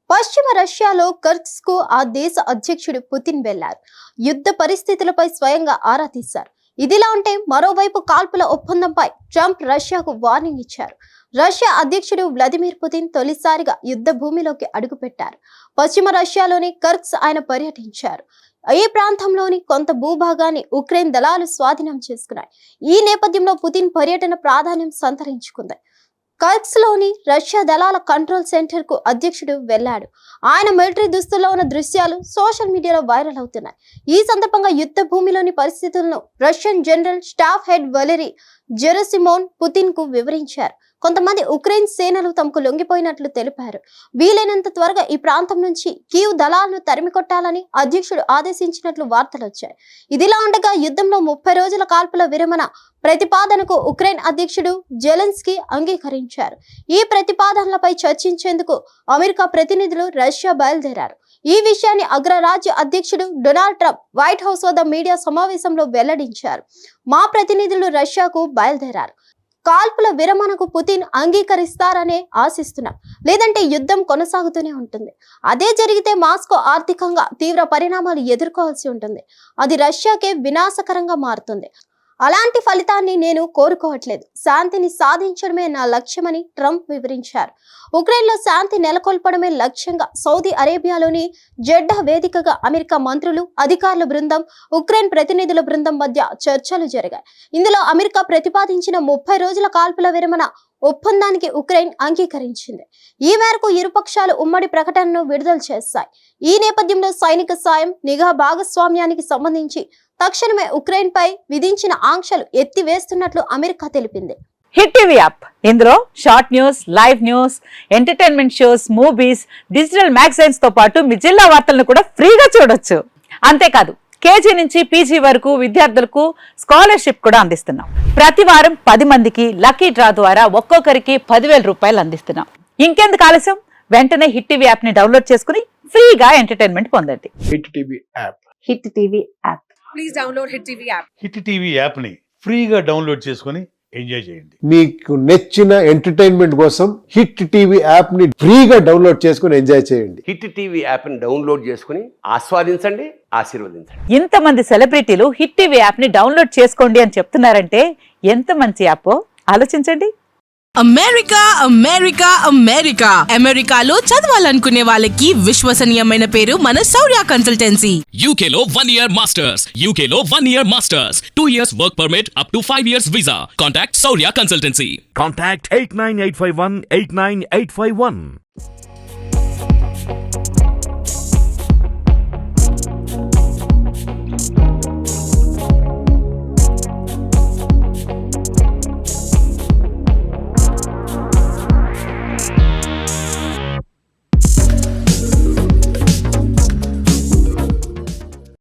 పశ్చిమ రష్యాలో కర్స్క్ ఆ దేశ అధ్యక్షుడు పుతిన్ వెళ్లారు. యుద్ధ పరిస్థితులపై స్వయంగా ఆరా తీశారు. ఇదిలా ఉంటే మరోవైపు కాల్పుల ఒప్పందంపై ట్రంప్ రష్యాకు వార్నింగ్ ఇచ్చారు. రష్యా అధ్యక్షుడు వ్లాదిమిర్ పుతిన్ తొలిసారిగా యుద్ధ భూమిలోకి అడుగుపెట్టారు. పశ్చిమ రష్యాలోని కర్స్క్ ఆయన పర్యటించారు. ఈ ప్రాంతంలోని కొంత భూభాగాన్ని ఉక్రెయిన్ దళాలు స్వాధీనం చేసుకున్నాయి. ఈ నేపథ్యంలో పుతిన్ పర్యటన ప్రాధాన్యం సంతరించుకుంది. కర్స్క్ లోని రష్యా దళాల కంట్రోల్ సెంటర్ కు అధ్యక్షుడు వెళ్లాడు. ఆయన మిలిటరీ దుస్తుల్లో ఉన్న దృశ్యాలు సోషల్ మీడియాలో వైరల్ అవుతున్నాయి. ఈ సందర్భంగా యుద్ధ భూమిలోని పరిస్థితులను Russian general staff head Valery Gerasimov Putin కు వివరించారు. కొంతమంది ఉక్రెయిన్ సేనలు తమకు లొంగిపోయినట్లు తెలిపారు. వీలైనంత త్వరగా ఈ ప్రాంతం నుంచి కీవ్ దళాలను తరిమికొట్టాలని అధ్యక్షుడు ఆదేశించినట్లు వార్తలు వచ్చాయి. ఇదిలా ఉండగా యుద్ధంలో 30 రోజుల కాల్పుల విరమణ ప్రతిపాదనకు ఉక్రెయిన్ అధ్యక్షుడు జెలెన్స్కీ అంగీకరించారు. ఈ ప్రతిపాదనలపై చర్చించేందుకు అమెరికా ప్రతినిధులు రష్యా బయలుదేరారు. ఈ విషయాన్ని అగ్రరాజ్య అధ్యక్షుడు డొనాల్డ్ ట్రంప్ వైట్ హౌస్ వద్ద మీడియా సమావేశంలో వెల్లడించారు. మా ప్రతినిధులు రష్యాకు బయలుదేరారు. కాల్పుల విరమణకు పుతిన్ అంగీకరిస్తారనే ఆశిస్తున్నాం, లేదంటే యుద్ధం కొనసాగుతూనే ఉంటుంది. అదే జరిగితే మాస్కో ఆర్థికంగా తీవ్ర పరిణామాలు ఎదుర్కోవాల్సి ఉంటుంది. అది రష్యాకే వినాశకరంగా మారుతుంది. అలాంటి ఫలితాన్ని నేను కోరుకోవట్లేదు. శాంతిని సాధించడమే నా లక్ష్యమని ట్రంప్ వివరించారు. ఉక్రెయిన్లో శాంతి నెలకొల్పడమే లక్ష్యంగా సౌదీ అరేబియాలోని జెడ్డా వేదికగా అమెరికా మంత్రులు, అధికారుల బృందం, ఉక్రెయిన్ ప్రతినిధుల బృందం మధ్య చర్చలు జరిగాయి. ఇందులో అమెరికా ప్రతిపాదించిన 30 రోజుల కాల్పుల విరమణ ఒప్పందానికి ఉక్రెయిన్ అంగీకరించింది. ఈ మేరకు ఇరుపక్షాలు ఉమ్మడి ప్రకటనను విడుదల చేశాయి. ఈ నేపథ్యంలో సైనిక సాయం, నిఘా భాగస్వామ్యానికి సంబంధించి తక్షణమే ఉక్రెయిన్ పై విధించిన ఆంక్షలు ఎత్తివేస్తున్నట్లు అమెరికా తెలిపింది. హిట్ టీవీ యాప్, ఇందులో short news, live news, entertainment shows, movies, digital magazines తో పాటు మీ జిల్లా వార్తలను కూడా ఫ్రీగా చూడొచ్చు. అంతేకాదు, కేజీ నుంచి పీజీ వరకు విద్యార్థులకు స్కాలర్షిప్ కూడా అందిస్తున్నాం. ప్రతి వారం 10 మందికి లక్కీ డ్రా ద్వారా ఒక్కొక్కరికి 10,000 రూపాయలు అందిస్తున్నాం. ఇంకెందుకు ఆలస్యం, వెంటనే హిట్ టీవీ యాప్ ని డౌన్లోడ్ చేసుకుని ఫ్రీగా ఎంటర్టైన్మెంట్ పొందండి. Hit TV app. Hit TV app. Please download hit TV app. Hit TV app ని ఫ్రీగా డౌన్లోడ్ చేసుకొని ఎంజాయ్ చేయండి. మీకు నచ్చిన ఎంటర్టైన్మెంట్ కోసం హిట్ టీవీ యాప్ ని ఫ్రీగా డౌన్లోడ్ చేసుకొని ఎంజాయ్ చేయండి. హిట్ టీవీ యాప్ ని డౌన్లోడ్ చేసుకుని ఆస్వాదించండి, ఆశీర్వదించండి. ఇంతమంది సెలబ్రిటీలు హిట్ టీవీ యాప్ ని డౌన్లోడ్ చేసుకోండి అని చెప్తున్నారంటే ఎంత మంచి యాప్ ఆలోచించండి. అమెరికా అమెరికా అమెరికా అమెరికాలో చదవాలనుకునే వాళ్ళకి విశ్వసనీయమైన పేరు మన శౌర్య కన్సల్టెన్సీ. UK లో 1 year masters. UK లో 1 year masters. 2 years work permit up to 5 years visa. Contact Saurya Consultancy. Contact 89851 89851.